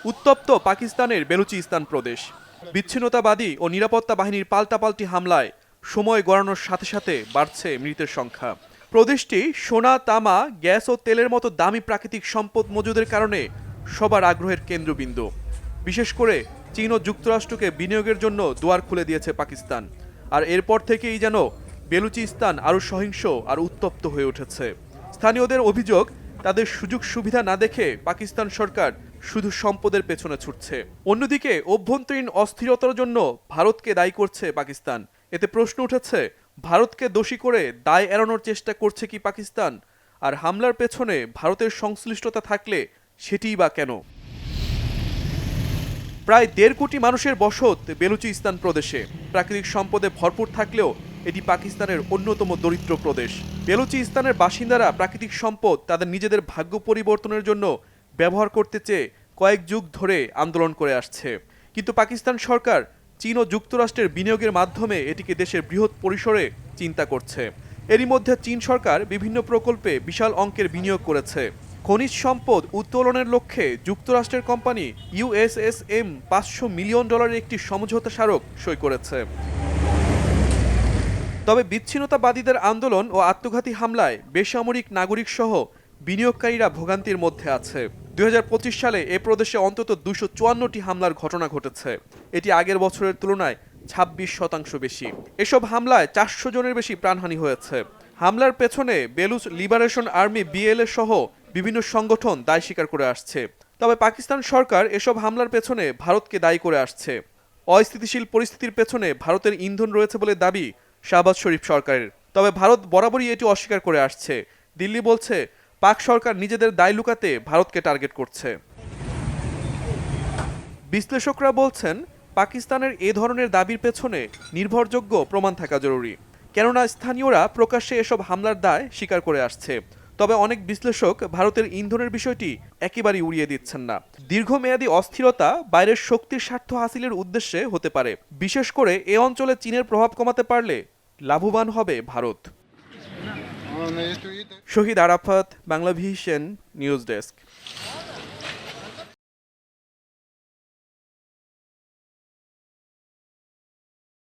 উত্তপ্ত পাকিস্তানের বেলুচিস্তান প্রদেশ। বিচ্ছিন্নতাবাদী ও নিরাপত্তা বাহিনীর পাল্টাপাল্টি হামলায় সময় গড়ানোর সাথে সাথে বাড়ছে মৃতের সংখ্যা। প্রদেশটি সোনা, তামা, গ্যাস ও তেলের মতো দামি প্রাকৃতিক সম্পদ মজুদের কারণে সবার আগ্রহের কেন্দ্রবিন্দু। বিশেষ করে চীন ও যুক্তরাষ্ট্রকে বিনিয়োগের জন্য দুয়ার খুলে দিয়েছে পাকিস্তান। আর এরপর থেকেই যেন বেলুচিস্তান আরও সহিংস আর উত্তপ্ত হয়ে উঠেছে। স্থানীয়দের অভিযোগ, তাদের সুযোগ সুবিধা না দেখে পাকিস্তান সরকার শুধু সম্পদের পেছনে ছুটছে। অন্যদিকে অভ্যন্তরীণ অস্থিরতার জন্য ভারতকে দায়ী করছে পাকিস্তান। এতে প্রশ্ন উঠেছে, ভারতকে দোষী করে দায় এড়ানোর চেষ্টা করছে কি পাকিস্তান? আর হামলার পেছনে ভারতের সংশ্লিষ্টতা থাকলে সেটিই বা কেন? প্রায় 1.5 কোটি মানুষের বসত বেলুচিস্তান প্রদেশে। প্রাকৃতিক সম্পদে ভরপুর থাকলেও এটি পাকিস্তানের অন্যতম দরিদ্র প্রদেশ। বেলুচিস্তানের বাসিন্দারা প্রাকৃতিক সম্পদ তাদের নিজেদের ভাগ্য পরিবর্তনের জন্য ব্যবহার করতে চেয়ে কয়েক যুগ ধরে আন্দোলন করে আসছে। কিন্তু পাকিস্তান সরকার চীন ও যুক্তরাষ্ট্রের বিনিয়োগের মাধ্যমে এটিকে দেশের বৃহৎ পরিসরে চিন্তা করছে। এরই মধ্যে চীন সরকার বিভিন্ন প্রকল্পে বিশাল অঙ্কের বিনিয়োগ করেছে। খনিজ সম্পদ উত্তোলনের লক্ষ্যে যুক্তরাষ্ট্রের কোম্পানি USSM $500 মিলিয়ন একটি সমঝোতা স্মারক সই করেছে। তবে বিচ্ছিন্নতাবাদীদের আন্দোলন ও আত্মঘাতী হামলায় বেসামরিক নাগরিক সহ বিনিয়োগকারীরা ভোগান্তির মধ্যে আছে। 2025 সালে এ প্রদেশে অন্তত 254টি হামলার ঘটনা ঘটেছে। এটি আগের বছরের তুলনায় 26% বেশি। এসব হামলায় 400 জনের বেশি প্রাণহানি হয়েছে। হামলার পেছনে বেলুচ লিবারেশন আর্মি BLA সহ বিভিন্ন সংগঠন দায় স্বীকার করে আসছে। তবে পাকিস্তান সরকার এসব হামলার পেছনে ভারতকে দায়ী করে আসছে। অস্থিতিশীল পরিস্থিতির পেছনে ভারতের ইন্ধন রয়েছে বলে দাবি শাহবাজ শরীফ সরকারের। তবে ভারত বরাবরই এটি অস্বীকার করে আসছে। দিল্লি বলছে, পাক সরকার নিজেদের দায় লুকাতে ভারতকে টার্গেট করছে। বিশ্লেষকরা বলছেন, পাকিস্তানের এ ধরনের দাবির পেছনে নির্ভরযোগ্য প্রমাণ থাকা জরুরি। কেননা স্থানীয়রা প্রকাশ্যে এসব হামলার দায় স্বীকার করে আসছে। তবে অনেক বিশ্লেষক ভারতের ইন্ধনের বিষয়টি একেবারেই উড়িয়ে দিচ্ছেন না। দীর্ঘমেয়াদী অস্থিরতা বাইরের শক্তির স্বার্থ হাসিলের উদ্দেশ্যে হতে পারে। বিশেষ করে এ অঞ্চলে চীনের প্রভাব কমাতে পারলে লাভবান হবে ভারত। শহীদ আরাফাত, বাংলাভিশন নিউজ ডেস্ক।